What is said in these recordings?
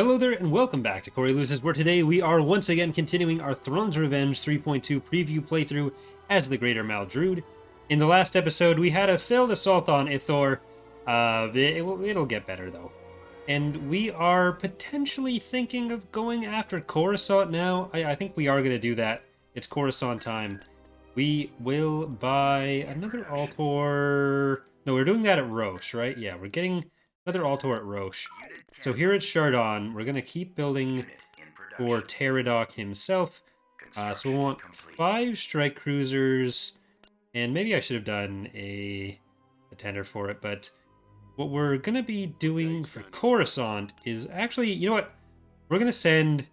Hello there and welcome back to Corey Loses, where today we are once again continuing our Thrawn's Revenge 3.2 preview playthrough as the Greater Maldrood. In the last episode, we had a failed assault on Ithor. It'll get better though. And we are potentially thinking of going after Coruscant now. I think we are going to do that. It's Coruscant time. We will buy another Altor. No, we're doing that at Roche, right? Yeah, we're getting another Altor at Roche. So here at Chardon, we're going to keep building for Pterodok himself. So we want 5 strike cruisers, and maybe I should have done a tender for it, but what we're going to be doing for Coruscant is actually, you know what? We're going to send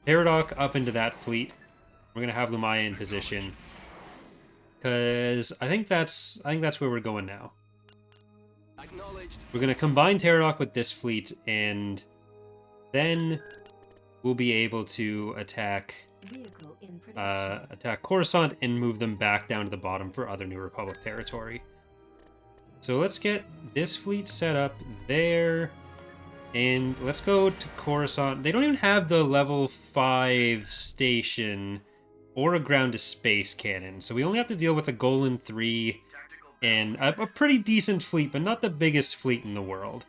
Pterodok up into that fleet. We're going to have Lumaya in position, because I think that's where we're going now. We're going to combine Pterodok with this fleet, and then we'll be able to attack Coruscant and move them back down to the bottom for other New Republic territory. So let's get this fleet set up there, and let's go to Coruscant. They don't even have the level 5 station or a ground-to-space cannon, so we only have to deal with a Golan 3 and a pretty decent fleet, but not the biggest fleet in the world.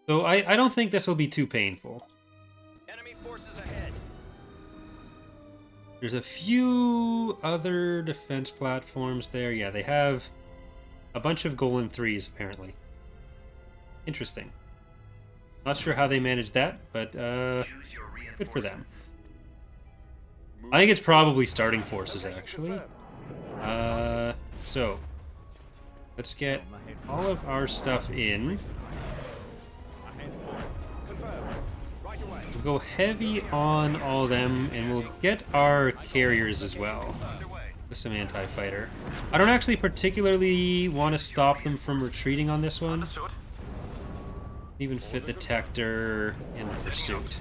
So I don't think this will be too painful. Enemy forces ahead. There's a few other defense platforms there. Yeah, they have a bunch of Golan 3s, apparently. Interesting. Not sure how they managed that, but good for them. I think it's probably starting forces, actually. So let's get all of our stuff in. We'll go heavy on all of them, and we'll get our carriers as well with some anti-fighter. I don't actually particularly want to stop them from retreating on this one. Even fit the Tector in the pursuit.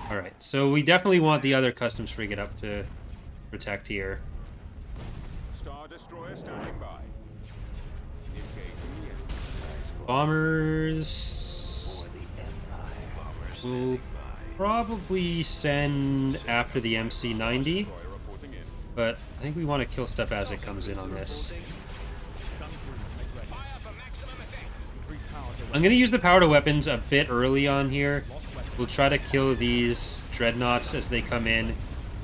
Alright, so we definitely want the other customs frigate up to protect here. Bombers will probably send after the MC-90, but I think we want to kill stuff as it comes in on this. I'm going to use the power to weapons a bit early on here. We'll try to kill these dreadnoughts as they come in,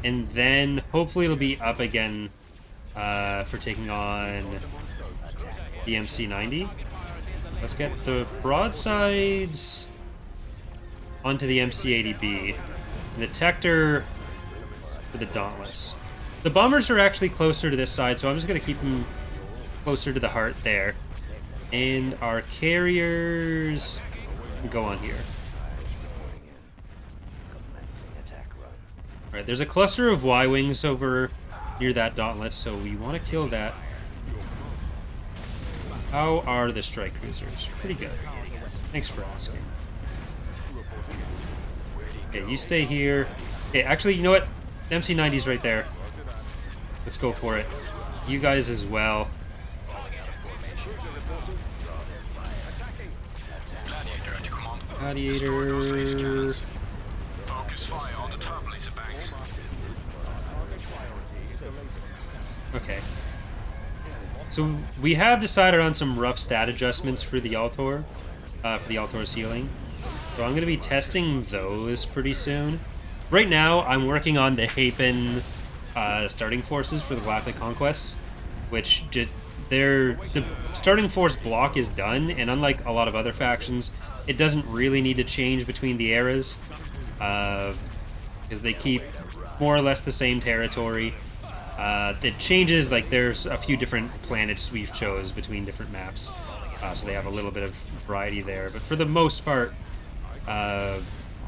and then hopefully it'll be up again for taking on the MC-90. Let's get the broadsides onto the MC-80B, and the Tector for the Dauntless. The bombers are actually closer to this side, so I'm just going to keep them closer to the heart there. And our carriers go on here. Alright, there's a cluster of Y-Wings over near that Dauntless, so we want to kill that. How are the strike cruisers? Pretty good. Thanks for asking. Okay, you stay here. Okay, actually, you know what? The MC-90's right there. Let's go for it. You guys as well. Gladiator. Okay. So we have decided on some rough stat adjustments for the Altor, for the Altor's healing. So I'm going to be testing those pretty soon. Right now, I'm working on the Hapen starting forces for the Galactic Conquest, which the starting force block is done, and unlike a lot of other factions, it doesn't really need to change between the eras, because they keep more or less the same territory. It changes, like there's a few different planets we've chose between different maps, so they have a little bit of variety there, but for the most part,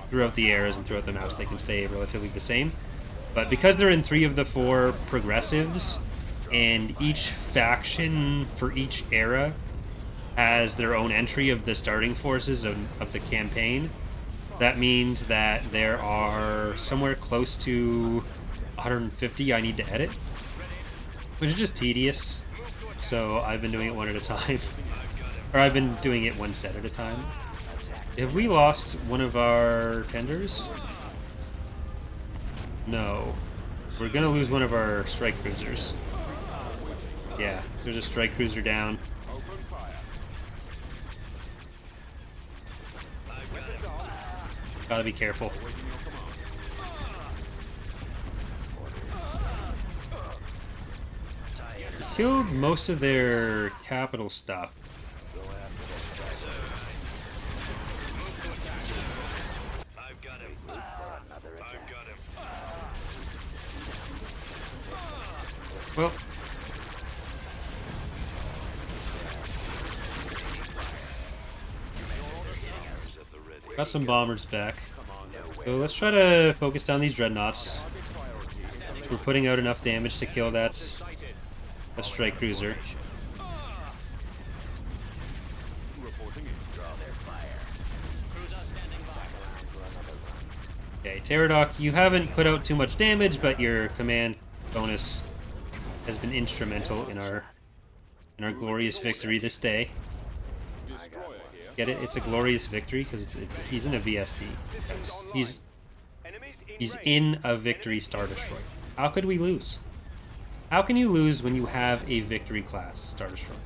throughout the eras and throughout the maps they can stay relatively the same. But because they're in 3 of the 4 progressives, and each faction for each era has their own entry of the starting forces of the campaign, that means that there are somewhere close to 150 I need to edit, which is just tedious. So I've been doing it one at a time. Or I've been doing it one set at a time. Have we lost one of our tenders? No. We're gonna lose one of our strike cruisers. Yeah, there's a strike cruiser down. Gotta be careful. We killed most of their capital stuff. I've got him. I've got him. Well, got some bombers back. So let's try to focus down these dreadnoughts. We're putting out enough damage to kill that strike cruiser. Okay, Pterodoc, you haven't put out too much damage, but your command bonus has been instrumental in our glorious victory this day. Get it? It's a glorious victory because he's in a VSD. He's in a victory Star Destroyer. How could we lose? How can you lose when you have a victory class Star Destroyer?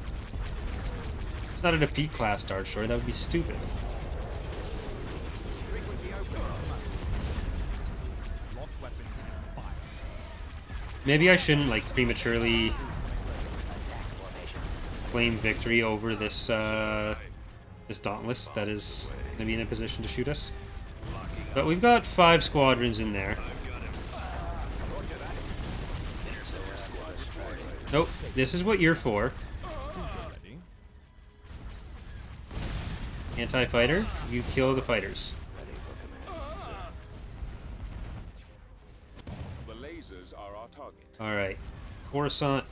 It's not a defeat class Star Destroyer. That would be stupid. Maybe I shouldn't like prematurely claim victory over this this Dauntless that is going to be in a position to shoot us. But we've got 5 squadrons in there. Nope, this is what you're for. Anti-fighter, you kill the fighters. The lasers are our target. Alright, Coruscant,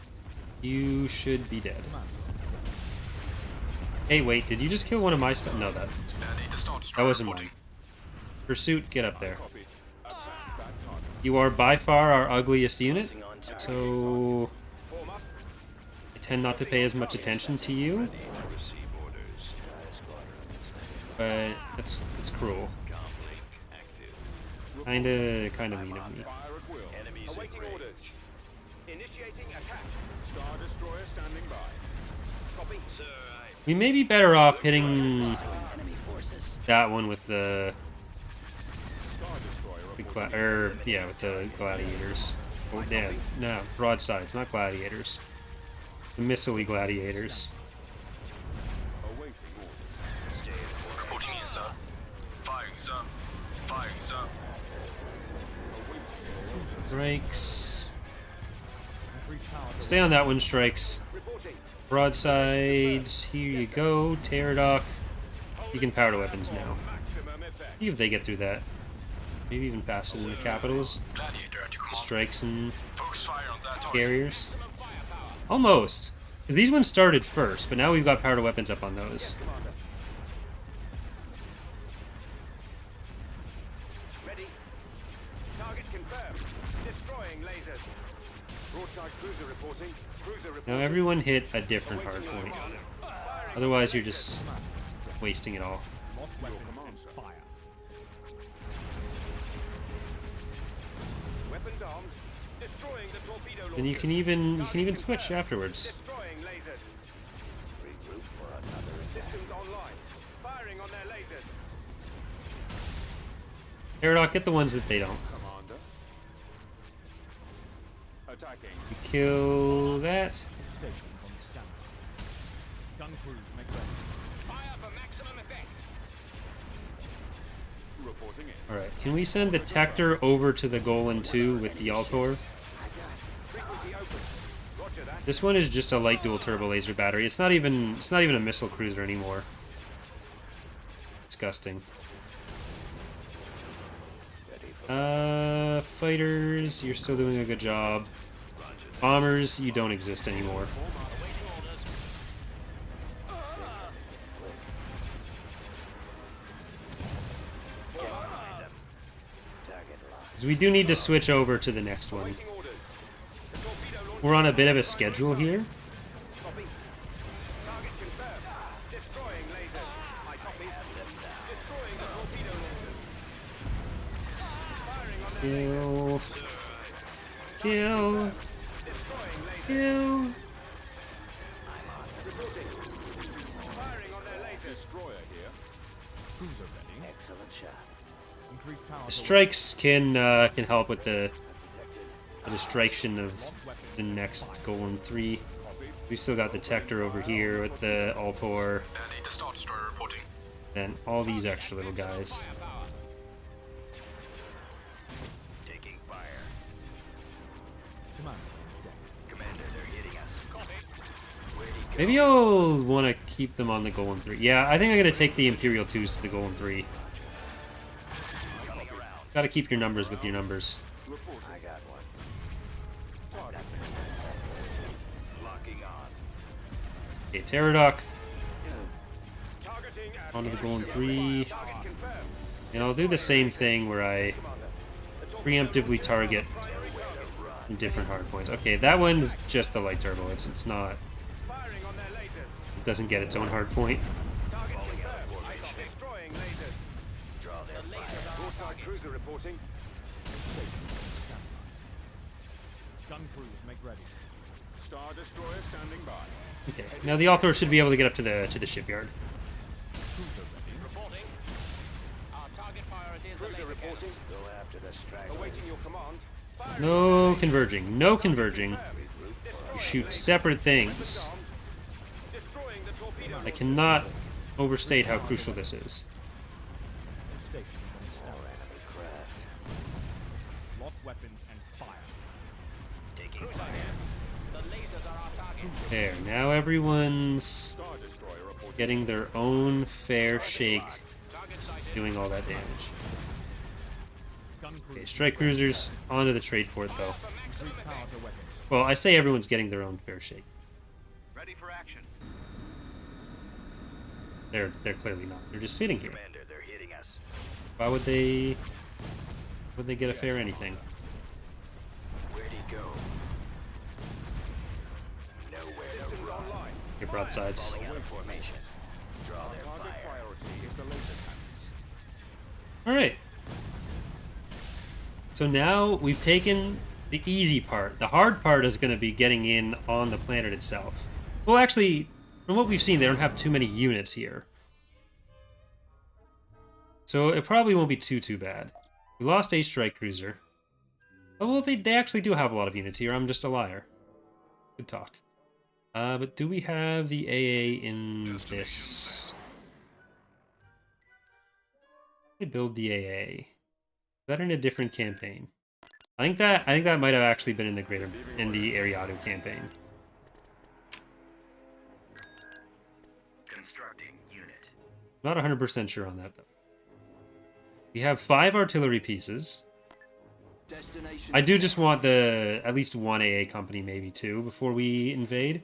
you should be dead. Hey, wait, did you just kill one of my stuff? No, that wasn't mine. Pursuit, get up there. You are by far our ugliest unit, so I tend not to pay as much attention to you. But that's cruel. Kinda mean of me. Awaiting orders. Initiating attack. Star Destroyer standing by. Copy, sir. We may be better off hitting that one with the with the gladiators. Oh, yeah, no, broadsides, not gladiators. The missile gladiators. Awaiting orders. Reporting in, sir. Firing, sir. Firing, sir. Strikes. Stay on that one, strikes. Reporting. Broadsides, here you go. Pterodoc. You can power to weapons now. Maximum effect. See if they get through that. Maybe even faster than the capitals. The strikes and carriers. Almost. 'Cause these ones started first, but now we've got power to weapons up on those. Ready. Target confirmed. Destroying lasers. Broadside cruiser reporting. Cruiser reporting. Now everyone hit a different hard point. Otherwise you're just wasting it all. Weapons armed. Destroying the torpedo launcher. And you can even switch afterwards. Destroying lasers. Regroup for another. Systems online. Firing on their lasers. Pterodoc, get the ones that they don't. Commander. Attacking. You kill that. Gun crews make ready. Fire for maximum effect. Reporting in. Alright, can we send the Tector over to the Golan 2 with the Altor? Frequency open. Roger that. This one is just a light dual turbo laser battery. It's not even a missile cruiser anymore. Disgusting. Fighters, you're still doing a good job. Bombers, you don't exist anymore. Because we do need to switch over to the next one. Orders. The torpedo launcher. We're on a bit of a schedule here. Copy. Target confirmed. Destroying lasers. I copy. Destroying the torpedo launchers. Firing on their Kill. Kill. destroying lasers. Kill. Reporting. Firing on their lasers. Destroyer here. Cruiser ready. Excellent shot. Increase power. The strikes can help with the distraction of the next Golem 3. Copied. We still got the Tector over here with the Altor, Need Star Destroyer reporting. and all these extra little guys. Firepower. Taking fire. Commander. Deck. Commander, they're hitting us. Copy. Where'd he go? Maybe I'll want to keep them on the Golem 3. Yeah, I think I'm going to take the Imperial 2s to the Golem 3. Coming around. Got to keep your numbers with your numbers. Reporting. I got one. Target. Locking on. Okay, Pterodoc Targeting at onto the enemy Golem 3. target confirmed. And I'll do the same thing where I preemptively target in different hard points. Okay, that one's just the light turbo. It's not... Firing on their lasers. It doesn't get its own hard point. Target confirmed. Destroying lasers. Draw their fire. Broadside cruiser reporting. Gun crews make ready. Star Destroyer standing by. Okay, now the Altor should be able to get up to the shipyard. Cruiser ready. Reporting. Our target priority is the Cruiser laser reporting. Go after the stragglers. Awaiting your command. Firing. No converging. No converging. You shoot separate things. Destroying the torpedo. I cannot overstate how crucial this is. Stations on standby. Lock weapons and fire. Taking fire. The lasers are our target. There, now everyone's Star Destroyer reporting. getting their own fair shake Target sighted. doing all that damage. Gun crews. Okay, strike cruisers onto the trade port though. Increase power to weapons. Well, I say everyone's getting their own fair shake. Ready for action. They're clearly not. They're just sitting here. Commander, they're hitting us. Why would they get a fair anything? Where'd he go? Nowhere to Systems run. online. Your broadsides. Falling out of formation. Draw their Target fire. priority is the laser cannons. Alright. So now we've taken the easy part. The hard part is going to be getting in on the planet itself. Well, actually, from what we've seen, they don't have too many units here. So it probably won't be too bad. We lost a strike cruiser. Oh, well, they actually do have a lot of units here. I'm just a liar. Good talk. But do we have the AA in this? They build the AA. Is that in a different campaign? I think that might have actually been in the Ariado campaign. Constructing unit. Not 100% sure on that though. We have 5 artillery pieces. Destination. I do just want at least one AA company, maybe 2, before we invade.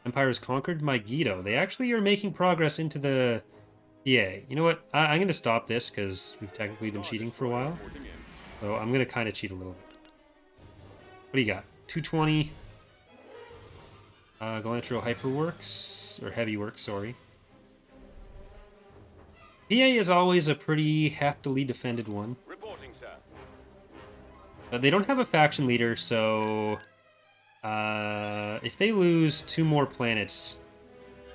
Empire has conquered Megiddo. They actually are making progress into the PA. You know what? I'm going to stop this because we've technically been cheating for a while. Reporting in. So I'm going to kind of cheat a little bit. What do you got? 220. Galantro Hyperworks, or Heavy Works, sorry. PA is always a pretty heftily defended one. Reporting, sir. But they don't have a faction leader, so if they lose 2 more planets,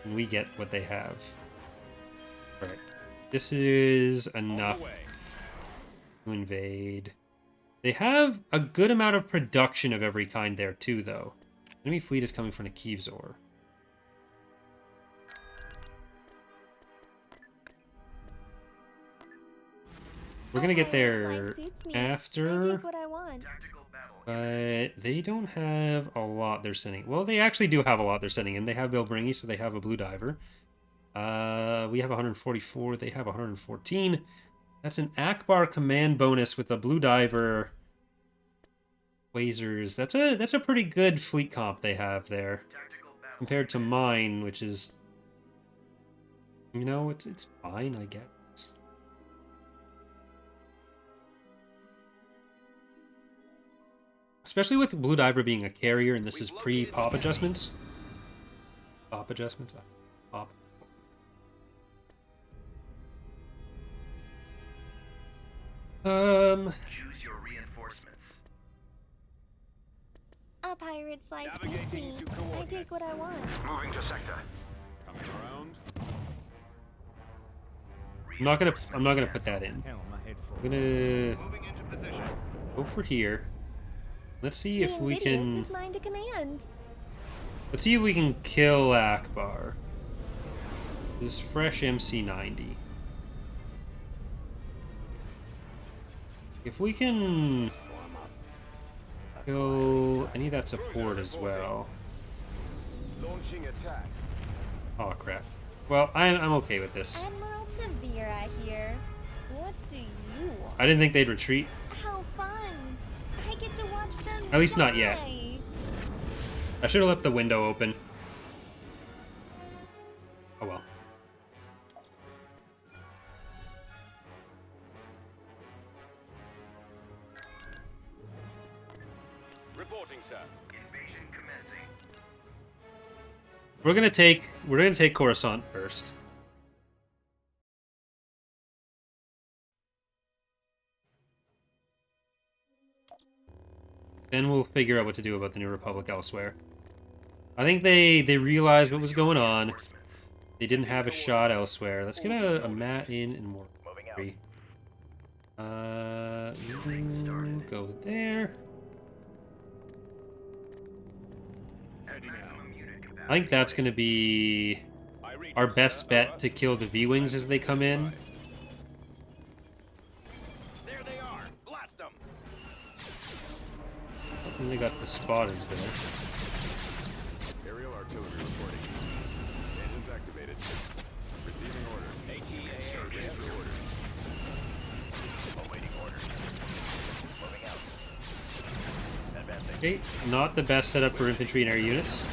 then we get what they have. Alright. This is enough On the way. to invade. They have a good amount of production of every kind there, too, though. Enemy fleet is coming from the Kievzor. We're gonna get there after, What I want. but they don't have a lot they're sending. Well, they actually do have a lot they're sending in. They have Bilbringi, so they have a Blue Diver. We have 144, they have 114. That's an Akbar command bonus with a Blue Diver, lasers. That's a pretty good fleet comp they have there, compared to mine, which is, you know, it's fine, I guess. Especially with Blue Diver being a carrier, and this is pre-pop adjustments. Pop adjustments? Pop. Choose your reinforcements. A pirate's life's Navigating easy. to I coordinates. take what I want. Moving to sector. Coming around. I'm not gonna put that in. Hell, my head full. I'm gonna Moving into position. go for here. Let's see if Being we Invidious can. is mine to command. Let's see if we can kill Akbar. This fresh MC90. If we can kill any of that support as well. Launching attack. Oh crap. Well, I'm okay with this. Admiral Tavira here. What do you want? I didn't think they'd retreat. How fun! I get to watch them. At least not yet. die. I should have left the window open. Oh well. Reporting, sir. Invasion commencing. We're gonna take Coruscant first. Then we'll figure out what to do about the New Republic elsewhere. I think they realized what was going on. They didn't have a shot elsewhere. Let's get a mat in and more. Free. Go there. I think that's going to be our best bet to kill the V-Wings as they come in. There they are. Blast them. And they got the spotters there. Aerial artillery reporting. Engines activated. Receiving orders. ATA for orders. Awaiting orders. Moving out. Advancing. Okay, not the best setup for infantry and air units.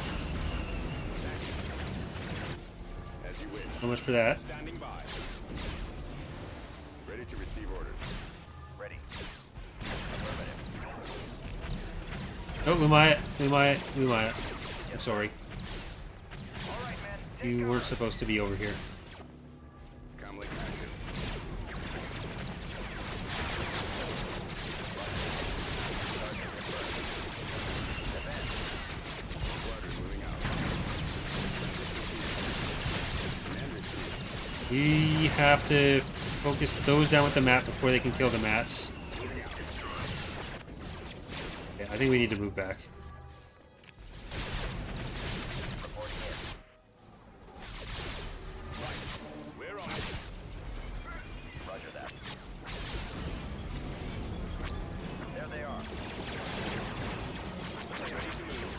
As you wish. So much for that. Standing by. Ready to receive orders. Ready. Oh, Lumaya. I'm sorry. All right, men. You weren't supposed to be over here. Comlink active. Squadron moving out. Command received. We have to focus those down with the map before they can kill the mats. Okay, I think we need to move back. We're on it. Roger that. There they are. Ready to move.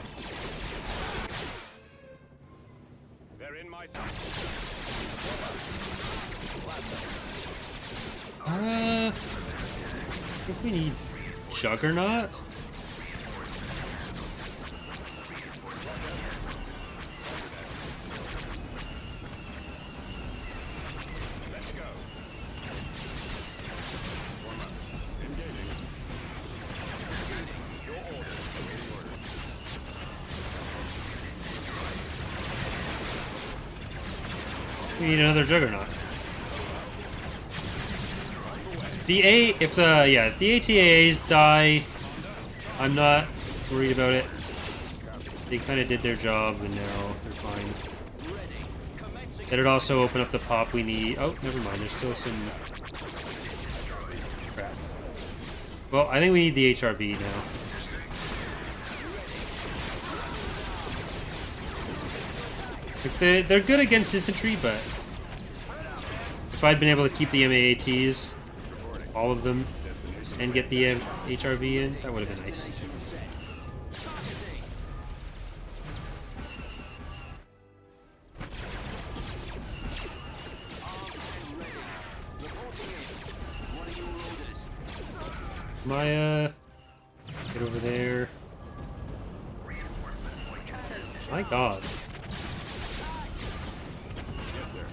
They're in my sight. I think we need Juggernaut. Let's go. Form up. Engaging. Receiving your orders. Awaiting orders. We need another Juggernaut. If the ATAAs die, I'm not worried about it. They kind of did their job and now they're fine. It'd also open up the pop we need. Oh, never mind. There's still some crap. Well, I think we need the HRV now. They're good against infantry, but if I'd been able to keep the MAATs, all of them, and get the HRV in, that would have been nice. Maya, get over there. My God. Yes, sir.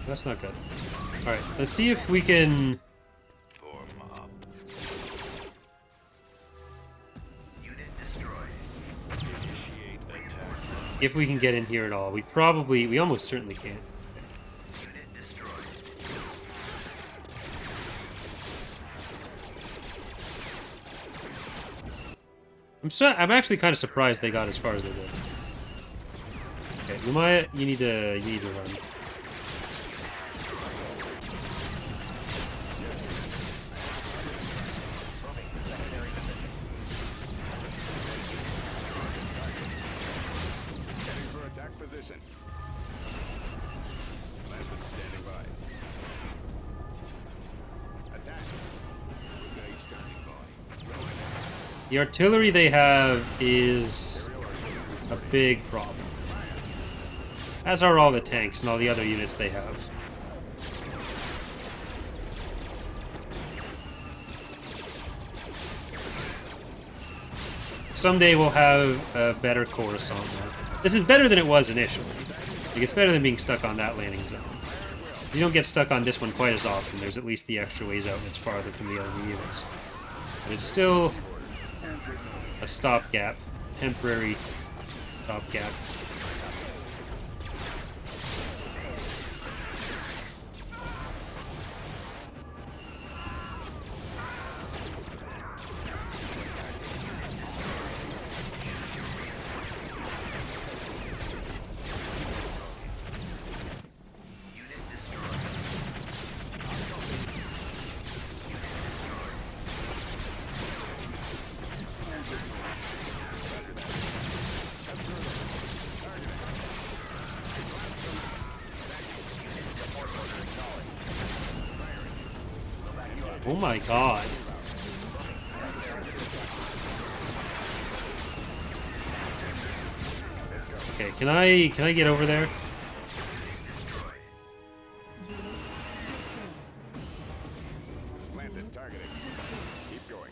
That's not good. Alright, let's see if we can... Form up. Unit destroyed. Initiate attack. If we can get in here at all. We almost certainly can. Unit destroyed. I'm actually kind of surprised they got as far as they did. Okay, Lumaya, you need to run. Heading for attack position. Lancet standing by. Attack. Brigade standing by. The artillery they have is a big problem. As are all the tanks and all the other units they have. Someday we'll have a better Coruscant. This is better than it was initially. Like, it's better than being stuck on that landing zone. You don't get stuck on this one quite as often. There's at least the extra ways out and it's farther from the other units. But it's still a stopgap. Temporary stopgap. Oh my god. Okay, can I get over there? Lancet targeting. Keep going.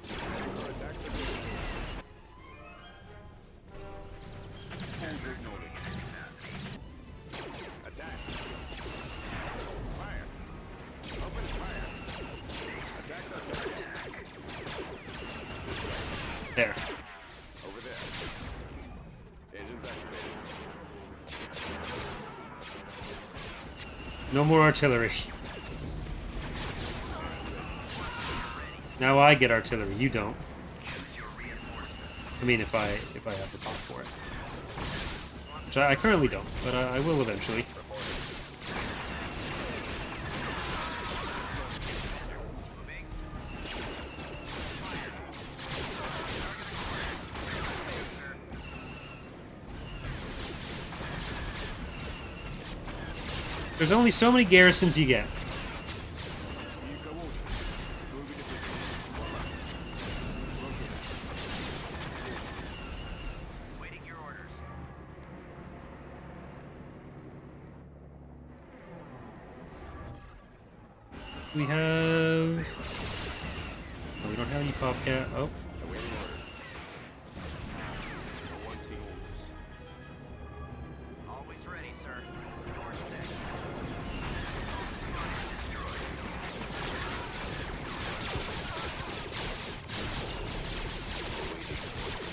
Heading for attack position. Attack. Fire. Open fire. Attack the target. There. Over there. Engines activated. No more artillery. Now I get artillery, you don't. I mean, if I have the pop for it. Which I currently don't, but I will eventually. There's only so many garrisons you get. Waiting your orders. We have... Oh, we don't have any Popcat. Oh. Awaiting orders. Awaiting orders. Always ready, sir. Door set.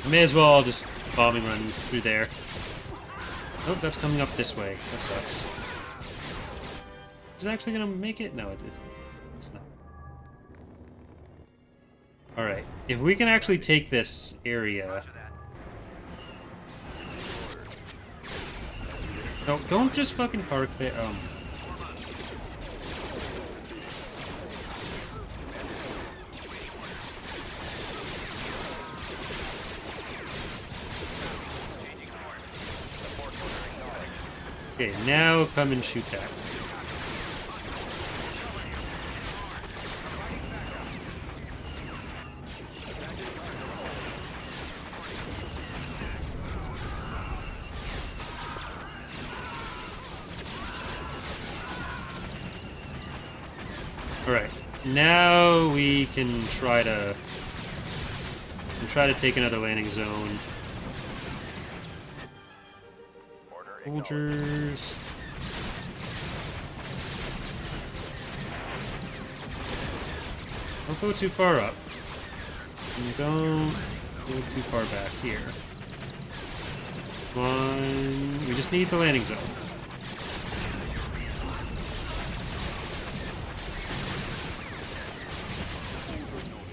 I may as well just bombing run through there. Oh, that's coming up this way. That sucks. Is it actually gonna make it? No, it isn't. It's not. Alright. If we can actually take this area... No, don't just fucking park there. Okay, now come and shoot that. Alright, now we can try to take another landing zone. Soldiers. Don't go too far up. And don't go too far back here. Come on. We just need the landing zone.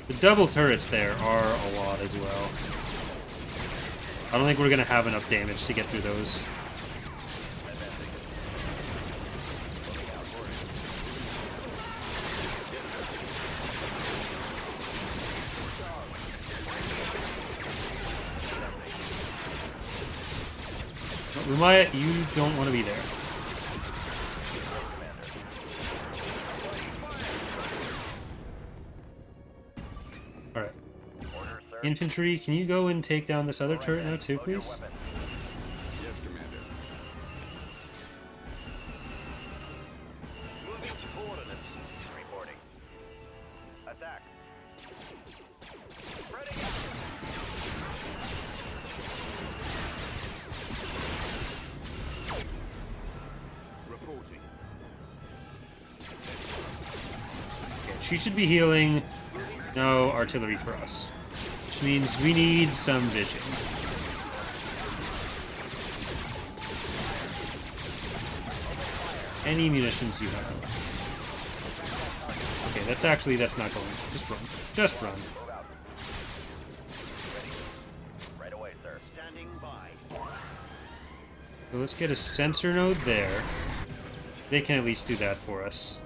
The double turrets there are a lot as well. I don't think we're going to have enough damage to get through those. Lumaya, you don't want to be there. Alright. Infantry, can you go and take down this other turret now too, please? Yes, Commander. Moving to coordinates. Reporting. Attack. Spreading out. Reporting. She should be healing. No artillery for us. Which means we need some vision. Any munitions you have. Okay, that's not going. Just run. Just run. Move out. Ready. Right away, sir. Standing by. So let's get a sensor node there. They can at least do that for us.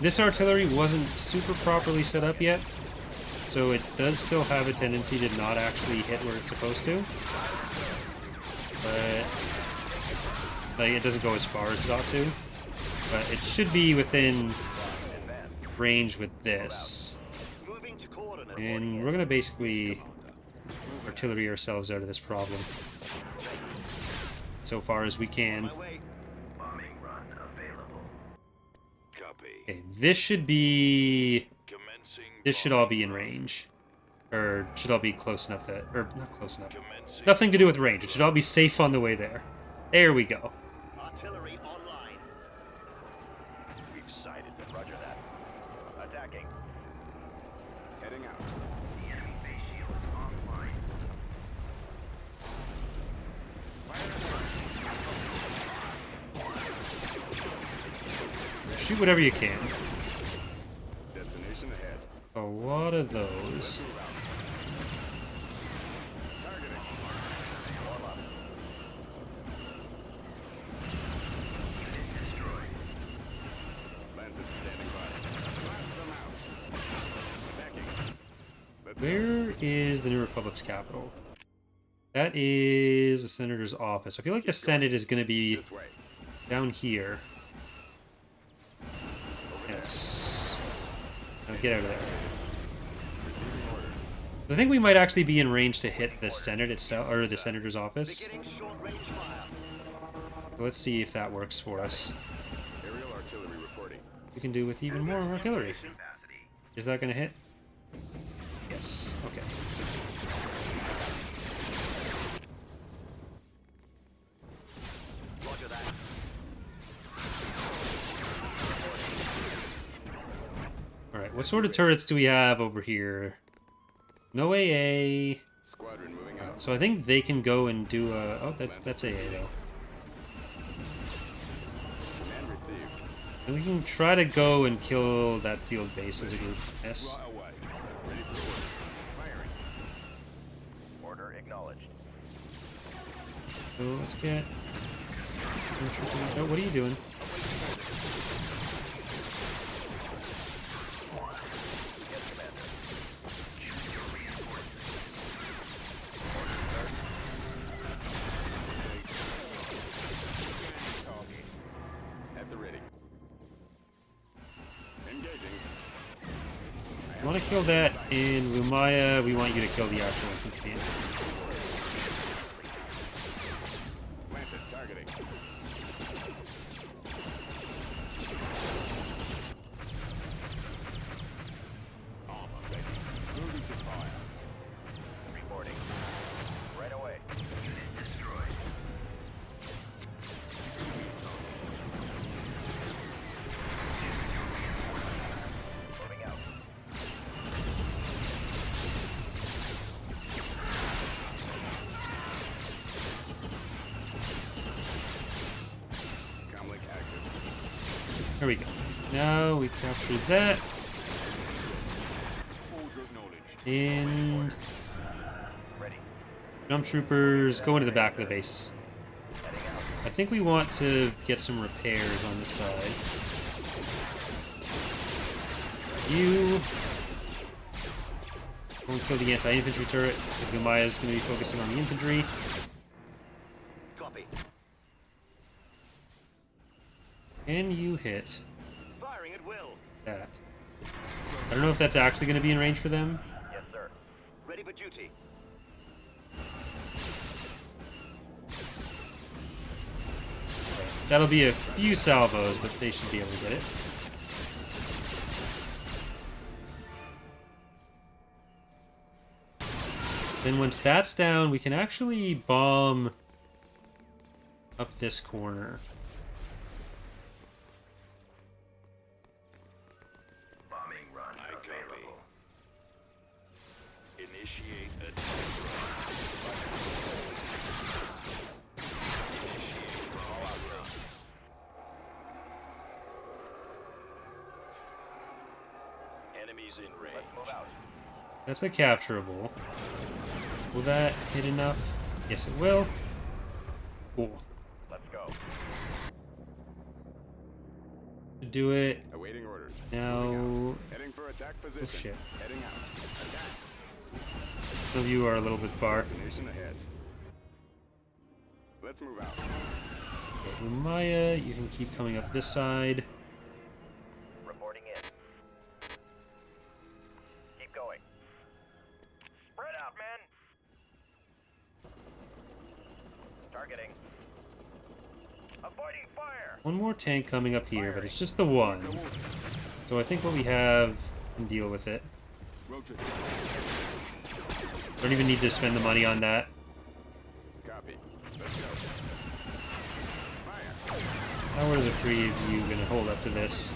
This artillery wasn't super properly set up yet, so it does still have a tendency to not actually hit where it's supposed to. But like, it doesn't go as far as it ought to. But it should be within range with this. Moving to coordinates. And we're gonna basically artillery ourselves out of this problem so far as we can. My way. Bombing run available. Copy. Okay, this should be... Commencing. This should all be in range. Or should all be close enough that... Or not close enough. Commencing. Nothing to do with range. It should all be safe on the way there. There we go. Artillery online. We've sighted them. Roger that. Attacking. Heading out. The enemy base shield is offline. Shoot whatever you can. Destination ahead. A lot of those. Targeting. Lancet standing by. Blast them out. Attacking. Let's go. Where is the New Republic's capital? That is the Senator's office. I feel like the Senate is going to be This way. down here. Yes. Now get out of there. Receiving orders. I think we might actually be in range to hit the Senate itself, or the Senator's office. Beginning short range fire. So let's see if that works for us. Aerial artillery reporting. We can do with even more artillery. Capacity. Is that going to hit? Yes. Okay. Roger that. Alright, what sort of turrets do we have over here? No AA. Squadron moving out. So I think they can go and do a... Oh, that's AA though. Command received. And we can try to go and kill that field base as a group. Yes. Draw away. Ready for orders. Firing. Order acknowledged. So let's get... Oh, what are you doing? Yes, Commander. Choose your reinforcements. At the ready. Engaging. I want to kill that in Lumaya. We want you to kill the actual infantry. Lancet targeting. Armor ready. Moving to fire. Reporting. Right away. Unit destroyed. There we go. Now we capture that. Order acknowledged. And Ready. jump troopers go into the back of the base. Heading out. I think we want to get some repairs on the side. You go and kill the anti-infantry turret. Gumaya is going to be focusing on the infantry. Copy. Can you hit Firing at will. that? I don't know if that's actually going to be in range for them. Yes, sir. Ready for duty. That'll be a few salvos, but they should be able to get it. Then once that's down, we can actually bomb up this corner. Bombing run I copy. available. Initiate attack. Initiate all-out run. Enemies in range. Let's move out. That's a capturable. Will that hit enough? Yes, it will. Cool. Let's go. To do it Awaiting orders. now. Heading for attack position. Oh shit. Heading out. Attack. Some of you are a little bit far. Destination ahead. Let's move out. Okay, Umaya, you can keep coming up this side. Reporting in. Keep going. Spread out, men. Targeting. Avoiding fire. One more tank coming up here, but it's just the one. So I think what we have can deal with it. Rotate. Don't even need to spend the money on that. Copy. Let's go. Fire. How are the three of you gonna hold up to this?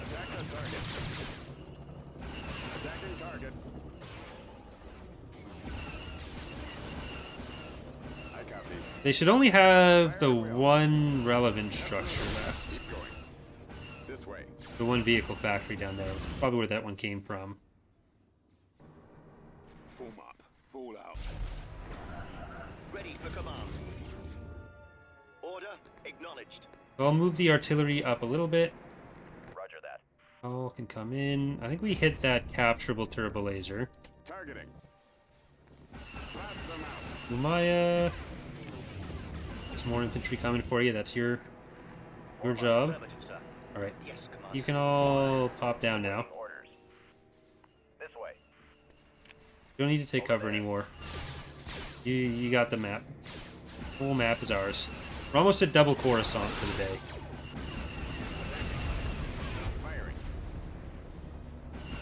Attack on target. Attacking target. I copy. They should only have the one relevant structure left. Keep going. This way. The one vehicle factory down there. Probably where that one came from. Form up. Fall out. Ready for command. Order acknowledged. So I'll move the artillery up a little bit. Roger that. All can come in. I think we hit that capturable turbo laser. Targeting. Blast them out. Umaya. There's more infantry coming for you. That's your job. Affirmative, sir. Alright. Yes, command. You can all pop down now. Orders. This way. You don't need to take cover anymore. You got the map. Full map is ours. We're almost at double Coruscant for the day. Firing.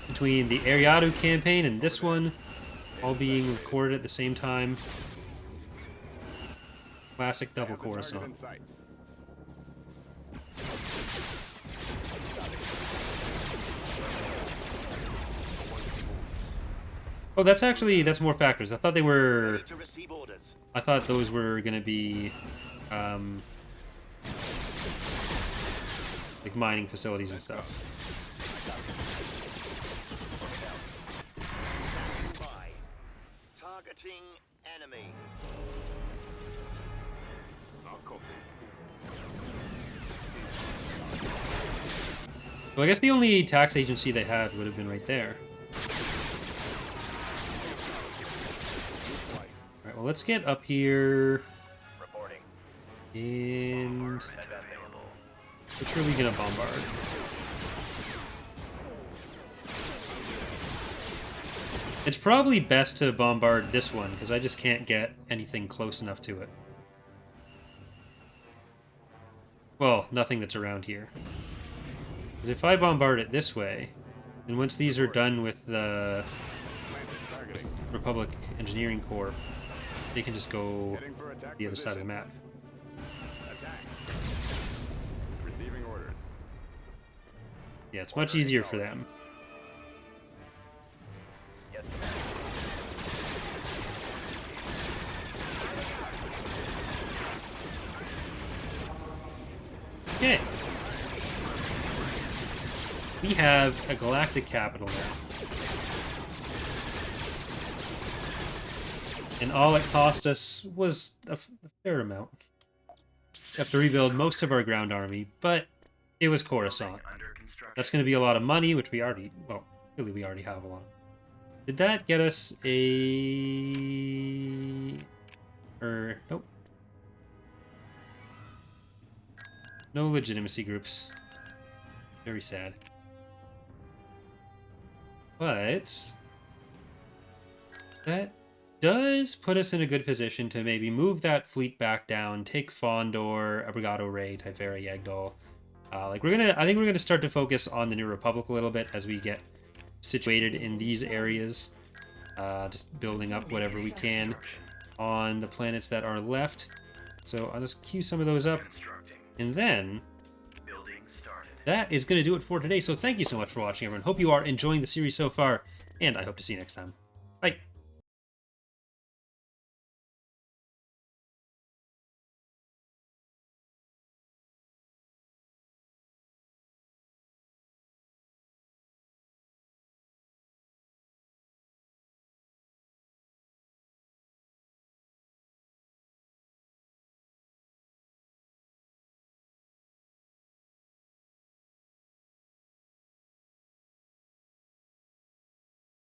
Between the Ariadu campaign and this one, all being recorded at the same time. Classic double Have the target in Coruscant. sight. Oh, that's more factors. I thought they were. Ready to receive orders. I thought those were gonna be, like mining facilities and stuff. By. Targeting enemy. I'll copy. So I guess the only tax agency they had would have been right there. Alright, well let's get up here Reporting. and Available. which are we gonna bombard? It's probably best to bombard this one, because I just can't get anything close enough to it. Well, nothing that's around here. Because if I bombard it this way, and once these are done with the Planted. Targeting. Republic Engineering Corps, they can just go Heading for attack the other side of the position. map. Attack. Receiving orders. Yeah, it's much easier for them. Yes. Okay. We have a galactic capital now. And all it cost us was a fair amount. We have to rebuild most of our ground army, but it was Coruscant. Under construction. That's going to be a lot of money, which we already, well, really we already have a lot. Did that get us a... nope. No legitimacy groups. Very sad. But that does put us in a good position to maybe move that fleet back down, take Fondor, Abrigado Ray, Typhera, Yagdal. I think we're gonna start to focus on the New Republic a little bit as we get situated in these areas. Just building up whatever we can on the planets that are left. So I'll just queue some of those up. Constructing. And then Building started. that is going to do it for today. So thank you so much for watching, everyone. Hope you are enjoying the series so far, and I hope to see you next time.